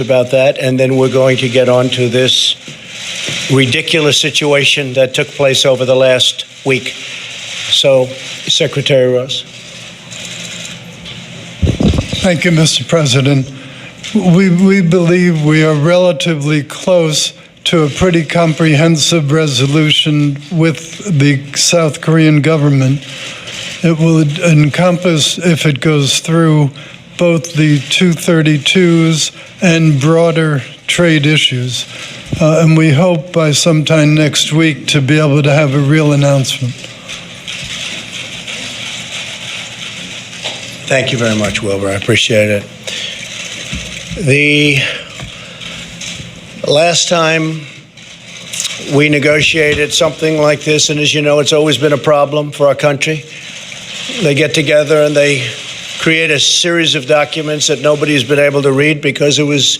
about that, and then we're going to get on to this ridiculous situation that took place over the last week. So, Secretary Ross. Thank you, Mr. President. We believe we are relatively close to a pretty comprehensive resolution with the South Korean government. It will encompass, if it goes through, both the 232s and broader trade issues. And we hope by sometime next week to be able to have a real announcement. Thank you very much, Wilbur. I appreciate it. The last time we negotiated something like this, and as you know, it's always been a problem for our country. They get together and they create a series of documents that nobody's been able to read because it was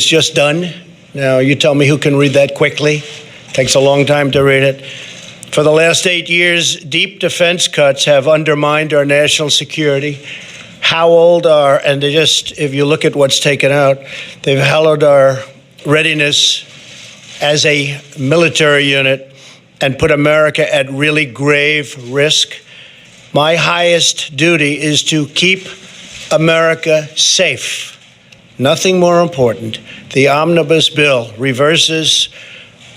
just done. Now, you tell me who can read that quickly. It takes a long time to read it. For the last 8 years, deep defense cuts have undermined our national security. And they just, if you look at what's taken out, they've hollowed our readiness as a military unit and put America at really grave risk. My highest duty is to keep America safe. Nothing more important. The Omnibus bill reverses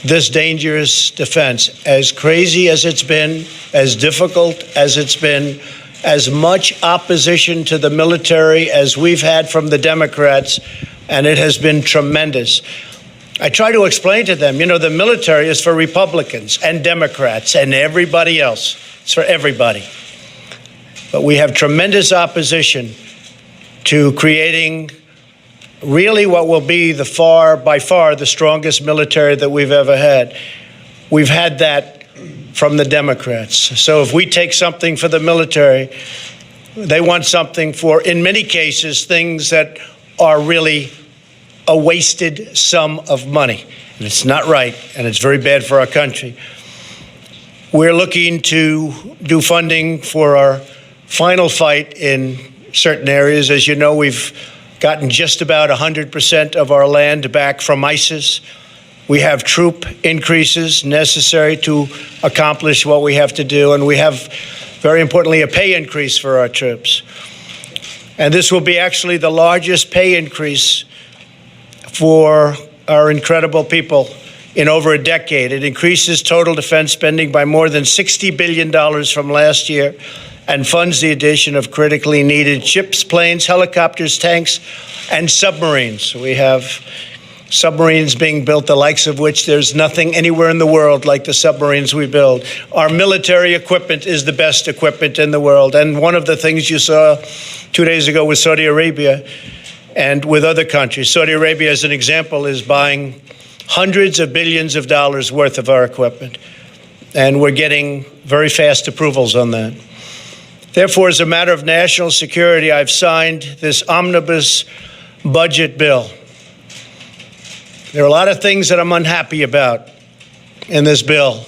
this dangerous defense. As crazy as it's been, as difficult as it's been, as much opposition to the military as we've had from the Democrats, and it has been tremendous. I try to explain to them, the military is for Republicans and Democrats and everybody else. It's for everybody. But we have tremendous opposition to creating really what will be by far the strongest military that we've ever had. We've had that from the Democrats. So if we take something for the military, they want something for, in many cases, things that are really a wasted sum of money. And it's not right, and it's very bad for our country. We're looking to do funding for our final fight in certain areas. As you know, we've gotten just about 100% of our land back from ISIS. We have troop increases necessary to accomplish what we have to do, and we have, very importantly, a pay increase for our troops. And this will be actually the largest pay increase for our incredible people in over a decade. It increases total defense spending by more than $60 billion from last year and funds the addition of critically needed ships, planes, helicopters, tanks, and submarines. We have submarines being built, the likes of which there's nothing anywhere in the world like the submarines we build. Our military equipment is the best equipment in the world. And one of the things you saw 2 days ago with Saudi Arabia and with other countries, Saudi Arabia, as an example, is buying hundreds of billions of dollars worth of our equipment. And we're getting very fast approvals on that. Therefore, as a matter of national security, I've signed this omnibus budget bill. There are a lot of things that I'm unhappy about in this bill.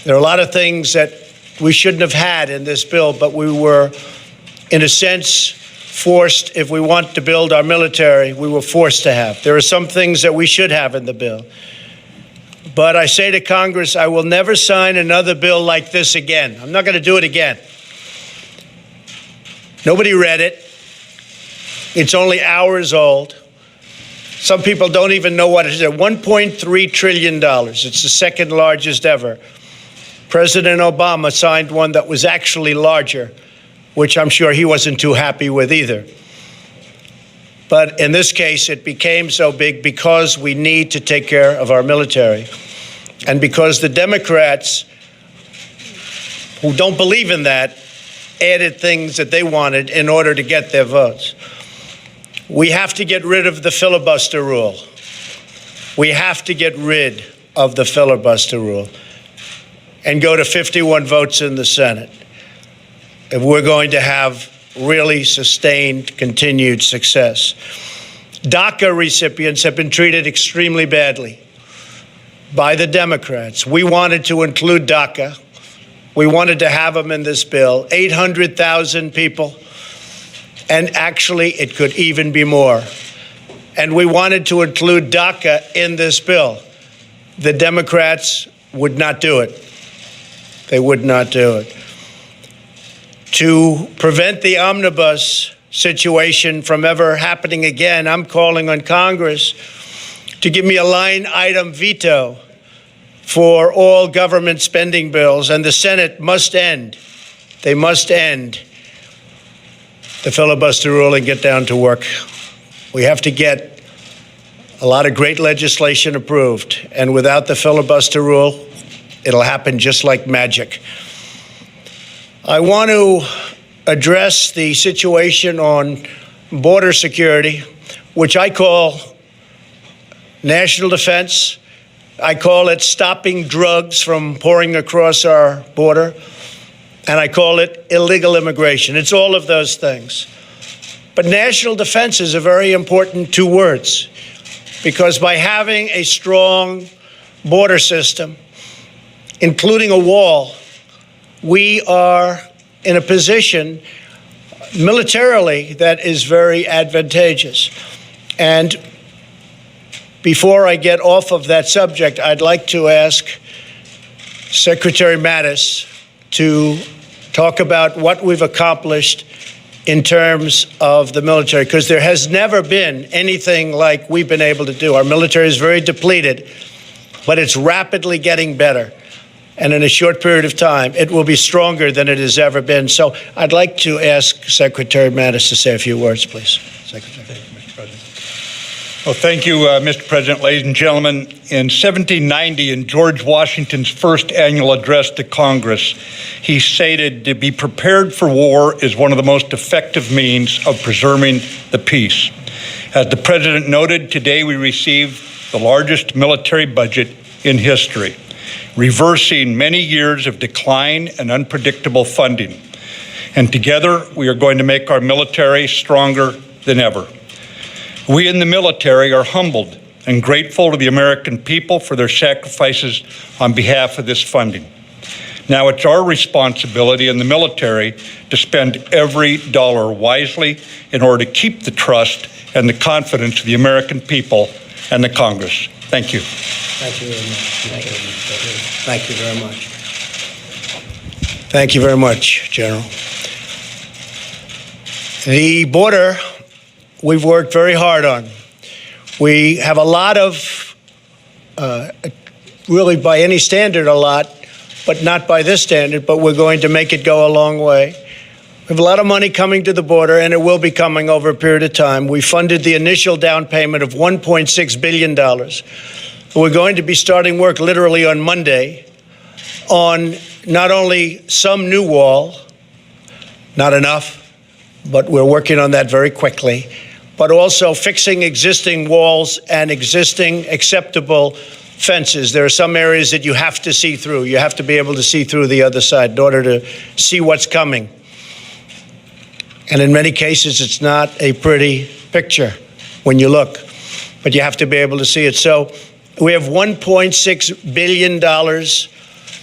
There are a lot of things that we shouldn't have had in this bill, but we were, in a sense, forced. If we want to build our military, we were forced to have. There are some things that we should have in the bill. But I say to Congress, I will never sign another bill like this again. I'm not going to do it again. Nobody read it. It's only hours old. Some people don't even know what it is. $1.3 trillion. It's the second largest ever. President Obama signed one that was actually larger, which I'm sure he wasn't too happy with either. But in this case, it became so big because we need to take care of our military. And because the Democrats, who don't believe in that, added things that they wanted in order to get their votes. We have to get rid of the filibuster rule. We have to get rid of the filibuster rule and go to 51 votes in the Senate if we're going to have really sustained, continued success. DACA recipients have been treated extremely badly by the Democrats. We wanted to include DACA. We wanted to have them in this bill, 800,000 people. And actually, it could even be more. and we wanted to include DACA in this bill. The Democrats would not do it. They would not do it. To prevent the Omnibus situation from ever happening again, I'm calling on Congress to give me a line item veto for all government spending bills, and the Senate must end. They must end the filibuster rule and get down to work. We have to get a lot of great legislation approved, and without the filibuster rule, it'll happen just like magic. I want to address the situation on border security, which I call national defense. I call it stopping drugs from pouring across our border, and I call it illegal immigration. It's all of those things. But national defense is a very important two words, because by having a strong border system, including a wall, we are in a position militarily that is very advantageous. And before I get off of that subject, I'd like to ask Secretary Mattis to talk about what we've accomplished in terms of the military, because there has never been anything like we've been able to do. Our military is very depleted, but it's rapidly getting better. And in a short period of time, it will be stronger than it has ever been. So I'd like to ask Secretary Mattis to say a few words, please. Secretary. Thank you, Mr. President. Well, thank you, Mr. President. Ladies and gentlemen, in 1790, in George Washington's first annual address to Congress, he stated, "To be prepared for war is one of the most effective means of preserving the peace." As the President noted, today we received the largest military budget in history, reversing many years of decline and unpredictable funding. And together, we are going to make our military stronger than ever. We in the military are humbled and grateful to the American people for their sacrifices on behalf of this funding. Now it's our responsibility in the military to spend every dollar wisely in order to keep the trust and the confidence of the American people and the Congress. Thank you. Thank you very much. Thank you very much. Thank you very much, General. The border, we've worked very hard on. We have a lot of, really by any standard, a lot, but not by this standard, but we're going to make it go a long way. We have a lot of money coming to the border, and it will be coming over a period of time. We funded the initial down payment of $1.6 billion. We're going to be starting work literally on Monday on not only some new wall, not enough, but we're working on that very quickly, but also fixing existing walls and existing acceptable fences. There are some areas that you have to see through. You have to be able to see through the other side in order to see what's coming. And in many cases, it's not a pretty picture when you look, but you have to be able to see it. So we have $1.6 billion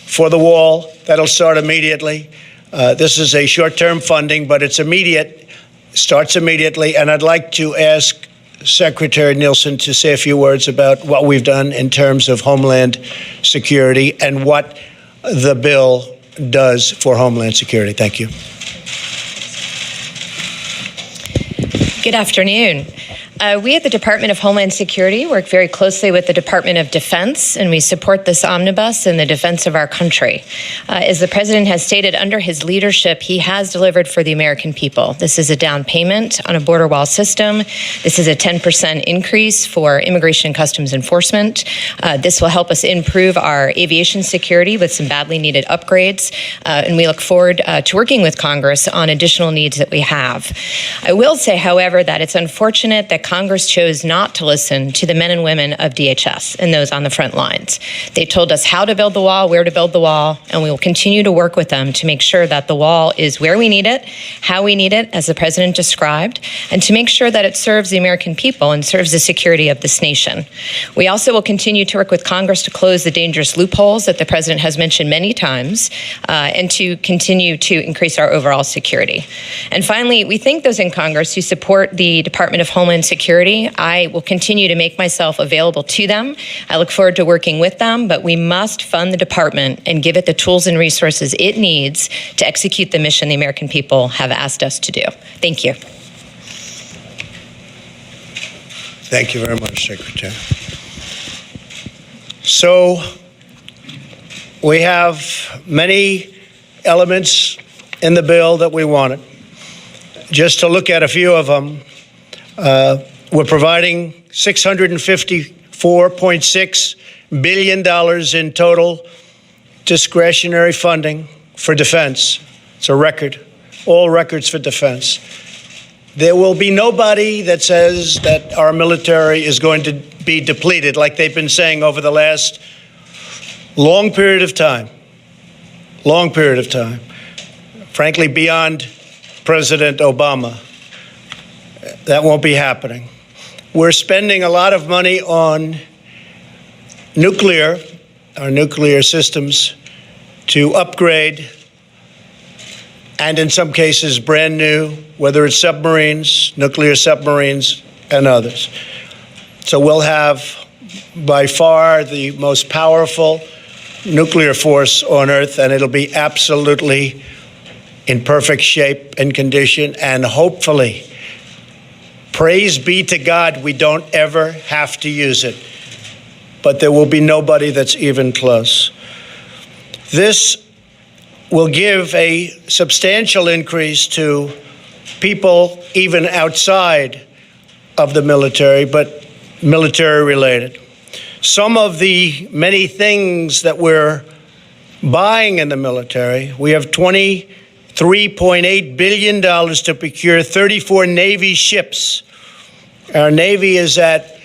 for the wall. That'll start immediately. This is a short-term funding, but it's immediate, starts immediately. And I'd like to ask Secretary Nielsen to say a few words about what we've done in terms of Homeland Security and what the bill does for Homeland Security. Thank you. Good afternoon. We at the Department of Homeland Security work very closely with the Department of Defense, and we support this omnibus in the defense of our country. As the President has stated, under his leadership, he has delivered for the American people. This is a down payment on a border wall system. This is a 10% increase for Immigration and Customs Enforcement. This will help us improve our aviation security with some badly needed upgrades, and we look forward to working with Congress on additional needs that we have. I will say, however, that it's unfortunate that Congress chose not to listen to the men and women of DHS and those on the front lines. They told us how to build the wall, where to build the wall, and we will continue to work with them to make sure that the wall is where we need it, how we need it, as the President described, and to make sure that it serves the American people and serves the security of this nation. We also will continue to work with Congress to close the dangerous loopholes that the President has mentioned many times, and to continue to increase our overall security. And finally, we thank those in Congress who support the Department of Homeland Security Security. I will continue to make myself available to them. I look forward to working with them, but we must fund the department and give it the tools and resources it needs to execute the mission the American people have asked us to do. Thank you. Thank you very much, Secretary. So we have many elements in the bill that we wanted. Just to look at a few of them, we're providing $654.6 billion in total discretionary funding for defense. It's a record, all records for defense. There will be nobody that says that our military is going to be depleted like they've been saying over the last long period of time. Frankly, beyond President Obama. That won't be happening. We're spending a lot of money on nuclear, our nuclear systems, to upgrade, and in some cases brand new, whether it's submarines, nuclear submarines, and others. So we'll have by far the most powerful nuclear force on Earth, and it'll be absolutely in perfect shape and condition, and hopefully, praise be to God, we don't ever have to use it. But there will be nobody that's even close. This will give a substantial increase to people even outside of the military, but military related. Some of the many things that we're buying in the military, we have $23.8 billion to procure 34 Navy ships. Our Navy is at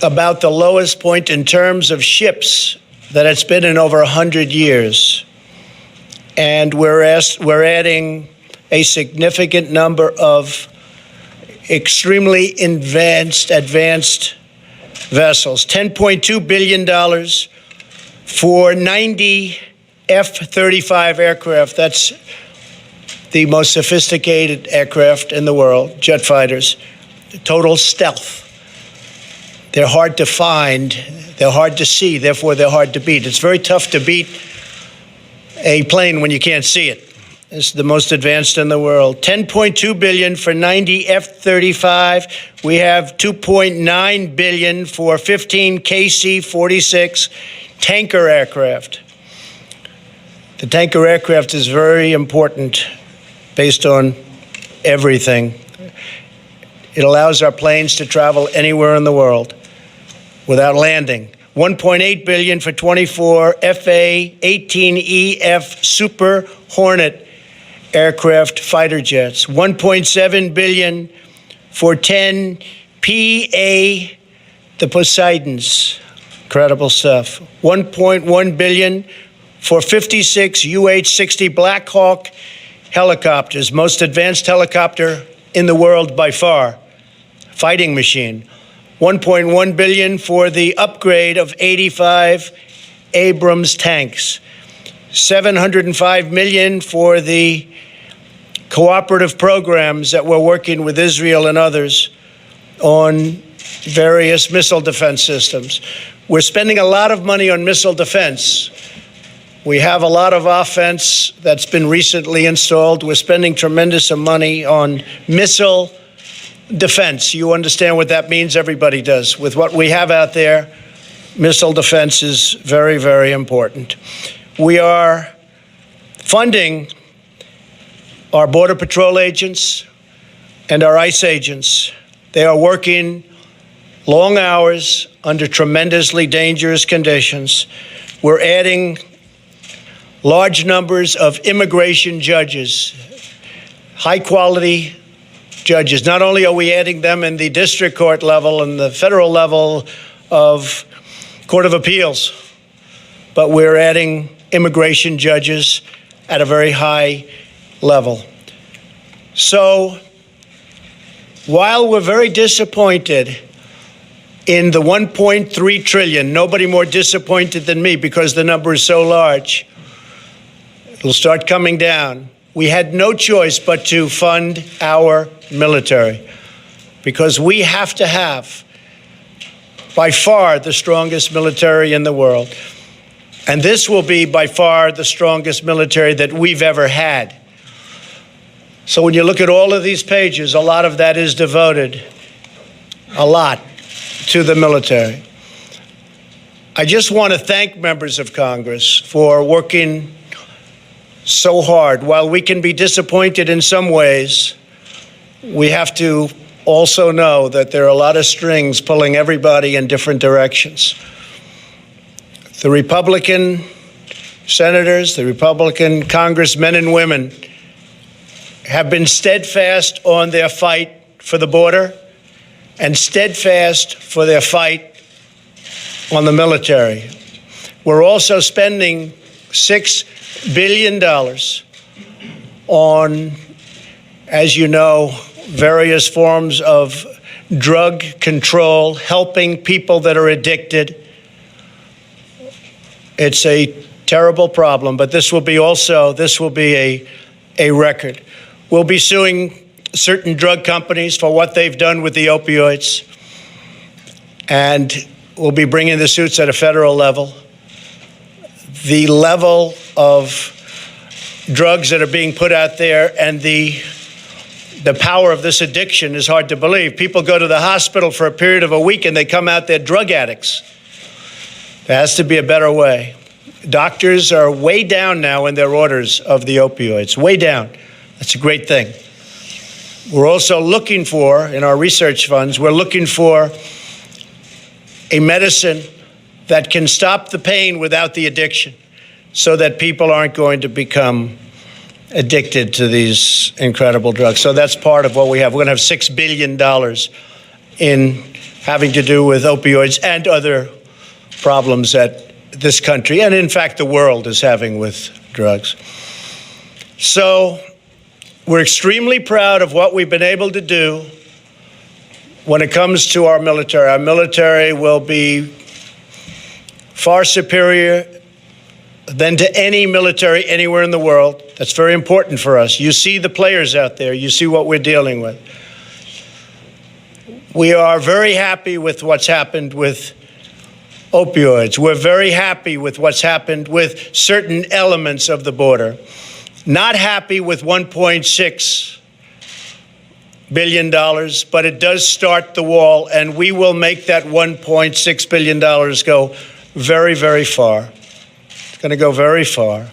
about the lowest point in terms of ships that it's been in over 100 years. And we're adding a significant number of extremely advanced vessels. $10.2 billion for 90 F-35 aircraft. That's the most sophisticated aircraft in the world, jet fighters, total stealth. They're hard to find, they're hard to see, therefore they're hard to beat. It's very tough to beat a plane when you can't see it. It's the most advanced in the world. $10.2 billion for 90 F-35. We have $2.9 billion for 15 KC-46 tanker aircraft. The tanker aircraft is very important based on everything. It allows our planes to travel anywhere in the world without landing. $1.8 billion for 24 FA-18EF Super Hornet aircraft fighter jets. $1.7 billion for 10 PA, the Poseidons. Incredible stuff. $1.1 billion for 56 UH-60 Black Hawk helicopters, most advanced helicopter in the world by far, fighting machine. $1.1 billion for the upgrade of 85 Abrams tanks. $705 million for the cooperative programs that we're working with Israel and others on various missile defense systems. We're spending a lot of money on missile defense. We have a lot of offense that's been recently installed. We're spending tremendous money on missile defense. You understand what that means? Everybody does. With what we have out there, missile defense is very, very important. We are funding our Border Patrol agents and our ICE agents. They are working long hours under tremendously dangerous conditions. We're adding large numbers of immigration judges, high-quality judges. Not only are we adding them in the district court level and the federal level of Court of Appeals, but we're adding immigration judges at a very high level. So while we're very disappointed in the $1.3 trillion, nobody more disappointed than me because the number is so large, it'll start coming down. We had no choice but to fund our military. because we have to have, by far, the strongest military in the world. And this will be by far the strongest military that we've ever had. So when you look at all of these pages, a lot of that is devoted, a lot, to the military. I just want to thank members of Congress for working so hard. While we can be disappointed in some ways, we have to also know that there are a lot of strings pulling everybody in different directions. The Republican senators, the Republican congressmen and women have been steadfast on their fight for the border and steadfast for their fight on the military. We're also spending $6 billion on, as you know, various forms of drug control, helping people that are addicted. It's a terrible problem, but this will be a record. We'll be suing certain drug companies for what they've done with the opioids, and we'll be bringing the suits at a federal level. The level of drugs that are being put out there and the power of this addiction is hard to believe. People go to the hospital for a period of a week and they come out, they're drug addicts. There has to be a better way. Doctors are way down now in their orders of the opioids, way down. That's a great thing. We're also looking for, in our research funds, we're looking for a medicine that can stop the pain without the addiction so that people aren't going to become addicted to these incredible drugs. So that's part of what we have. We're going to have $6 billion in having to do with opioids and other problems that this country, and in fact the world, is having with drugs. So we're extremely proud of what we've been able to do when it comes to our military. Our military will be far superior than to any military anywhere in the world. That's very important for us. You see the players out there. You see what we're dealing with. We are very happy with what's happened with opioids. We're very happy with what's happened with certain elements of the border. Not happy with $1.6 billion, but it does start the wall, and we will make that $1.6 billion go very, very far. It's going to go very far.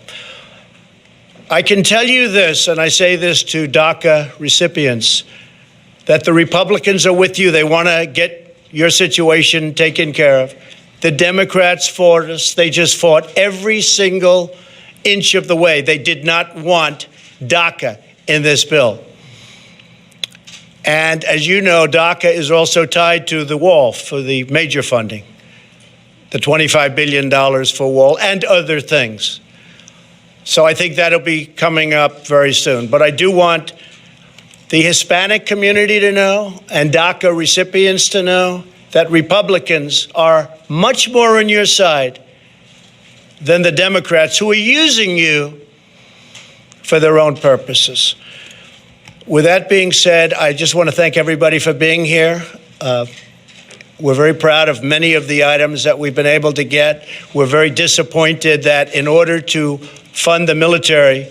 I can tell you this, and I say this to DACA recipients, that the Republicans are with you. They want to get your situation taken care of. The Democrats fought us. They just fought every single inch of the way. They did not want DACA in this bill. And as you know, DACA is also tied to the wall for the major funding, the $25 billion for wall and other things. So I think that'll be coming up very soon. But I do want the Hispanic community to know and DACA recipients to know that Republicans are much more on your side than the Democrats, who are using you for their own purposes. With that being said, I just want to thank everybody for being here. We're very proud of many of the items that we've been able to get. We're very disappointed that in order to fund the military,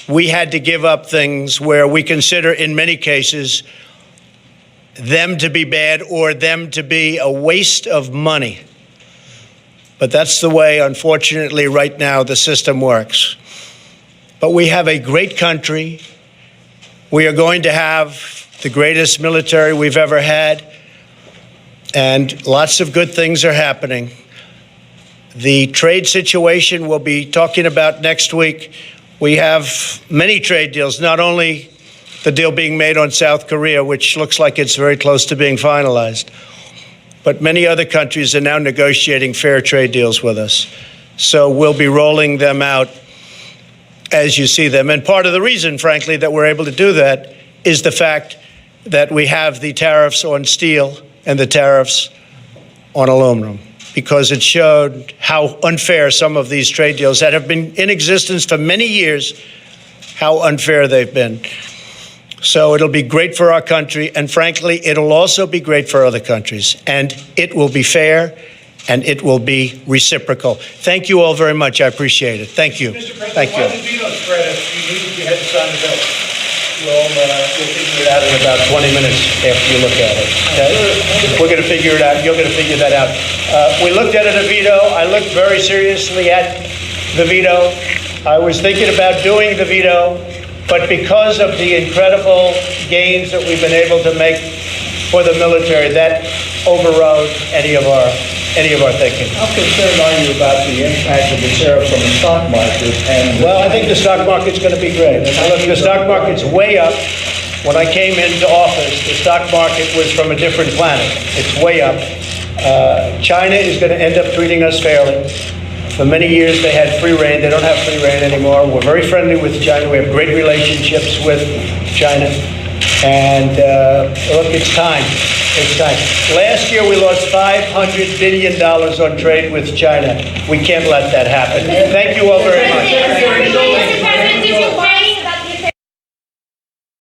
we had to give up things where we consider, in many cases, them to be bad or them to be a waste of money. But that's the way, unfortunately, right now the system works. But we have a great country. We are going to have the greatest military we've ever had, and lots of good things are happening. The trade situation we'll be talking about next week. We have many trade deals, not only the deal being made on South Korea, which looks like it's very close to being finalized, but many other countries are now negotiating fair trade deals with us. So we'll be rolling them out as you see them. And part of the reason, frankly, that we're able to do that is the fact that we have the tariffs on steel and the tariffs on aluminum, because it showed how unfair some of these trade deals that have been in existence for many years, how unfair they've been. So it'll be great for our country, and frankly, it'll also be great for other countries. And it will be fair, and it will be reciprocal. Thank you all very much. I appreciate it. Thank you. Mr. President, Thank why you. the veto spread if you knew you had to sign the bill? We'll figure it out in about 20 minutes after you look at it. Okay? We're going to figure it out. You're going to figure that out. We looked at it, a veto. I looked very seriously at the veto. I was thinking about doing the veto, but because of the incredible gains that we've been able to make for the military, that overrode any of our thinking. How concerned are you about the impact of the tariff on the stock market? And Well, I think the stock market's going to be great. Look, the stock market's way up. When I came into office, the stock market was from a different planet. It's way up. China is going to end up treating us fairly. For many years, they had free rein. They don't have free rein anymore. We're very friendly with China. We have great relationships with China. And look, it's time. It's time. Last year, we lost $500 billion on trade with China. We can't let that happen. Thank you all very much.